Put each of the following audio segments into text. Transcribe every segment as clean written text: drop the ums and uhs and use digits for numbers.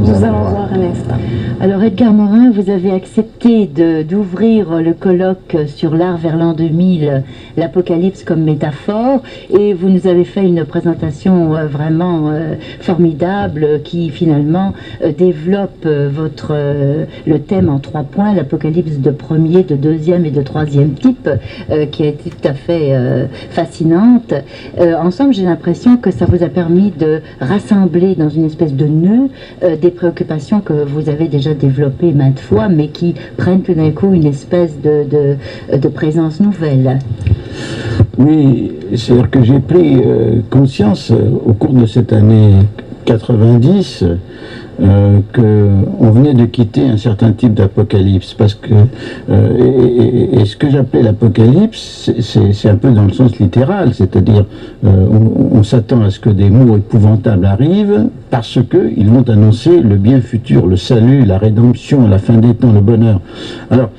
Nous allons voir un instant. Alors Edgar Morin, vous avez accepté d'ouvrir le colloque sur l'art vers l'an 2000, l'Apocalypse comme métaphore, et vous nous avez fait une présentation vraiment formidable qui finalement développe le thème en 3 points, l'Apocalypse de premier, de deuxième et de troisième type, qui a été tout à fait fascinante. Ensemble, j'ai l'impression que ça vous a permis de rassembler dans une espèce de nœud des préoccupations que vous avez déjà développées maintes fois, mais qui prennent tout d'un coup une espèce de présence nouvelle. Oui, c'est-à-dire que j'ai pris conscience au cours de cette année 90 qu'on venait de quitter un certain type d'apocalypse, parce que et ce que j'appelais l'apocalypse, c'est un peu dans le sens littéral, c'est-à-dire on s'attend à ce que des mots épouvantables arrivent parce qu'ils vont annoncer le bien futur, le salut, la rédemption, la fin des temps, le bonheur. Alors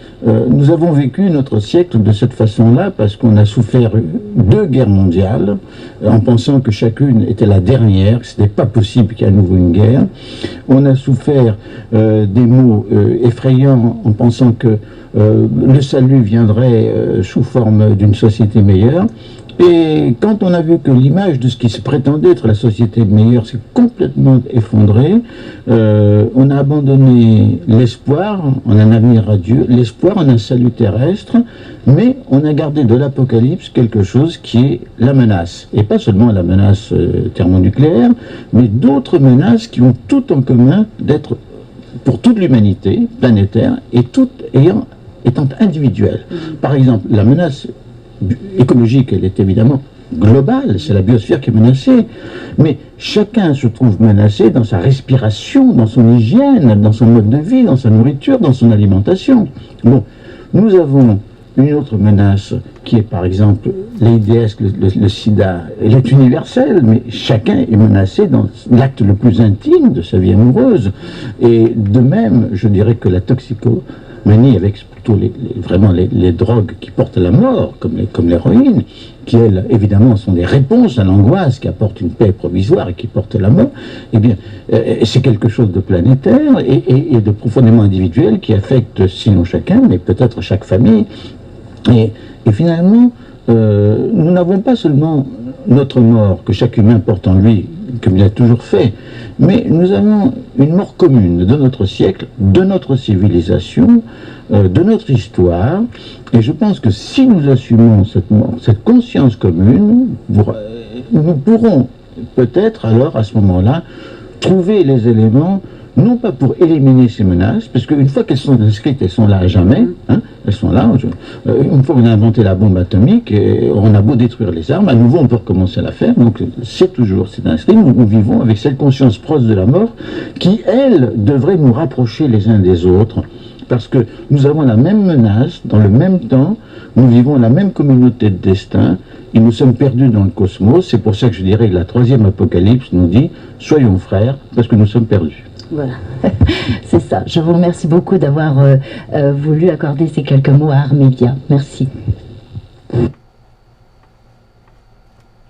nous avons vécu notre siècle de cette façon-là parce qu'on a souffert 2 guerres mondiales en pensant que chacune était la dernière, que ce n'était pas possible qu'il y ait à nouveau une guerre. On a souffert des mots effrayants en pensant que le salut viendrait sous forme d'une société meilleure. Et quand on a vu que l'image de ce qui se prétendait être la société meilleure s'est complètement effondrée, on a abandonné l'espoir en un avenir radieux, l'espoir en un salut terrestre, mais on a gardé de l'Apocalypse quelque chose qui est la menace. Et pas seulement la menace thermonucléaire, mais d'autres menaces qui ont tout en commun d'être pour toute l'humanité planétaire et toutes étant individuelles. Par exemple, la menace écologique, elle est évidemment globale, c'est la biosphère qui est menacée, mais chacun se trouve menacé dans sa respiration, dans son hygiène, dans son mode de vie, dans sa nourriture, dans son alimentation. Bon, nous avons une autre menace qui est par exemple l'AIDS, le sida. Elle est universelle, mais chacun est menacé dans l'acte le plus intime de sa vie amoureuse. Et de même, je dirais que la toxicomanie, avec plutôt vraiment les drogues qui portent à la mort, comme l'héroïne, qui elles, évidemment, sont des réponses à l'angoisse, qui apportent une paix provisoire et qui portent à la mort, eh bien, c'est quelque chose de planétaire et de profondément individuel qui affecte, sinon chacun, mais peut-être chaque famille. Et finalement, nous n'avons pas seulement notre mort, que chaque humain porte en lui, comme il a toujours fait, mais nous avons une mort commune de notre siècle, de notre civilisation, de notre histoire, et je pense que si nous assumons cette mort, cette conscience commune, nous pourrons peut-être alors à ce moment-là trouver les éléments, non pas pour éliminer ces menaces, parce qu'une fois qu'elles sont inscrites, elles sont là à jamais, hein, elles sont là. Une fois qu'on a inventé la bombe atomique, on a beau détruire les armes, à nouveau on peut recommencer à la faire, donc c'est inscrit, nous vivons avec cette conscience proche de la mort, qui, elle, devrait nous rapprocher les uns des autres, parce que nous avons la même menace, dans le même temps, nous vivons la même communauté de destin, et nous sommes perdus dans le cosmos. C'est pour ça que je dirais que la 3e apocalypse nous dit « Soyons frères, parce que nous sommes perdus ». Voilà, c'est ça. Je vous remercie beaucoup d'avoir voulu accorder ces quelques mots à Art Média. Merci.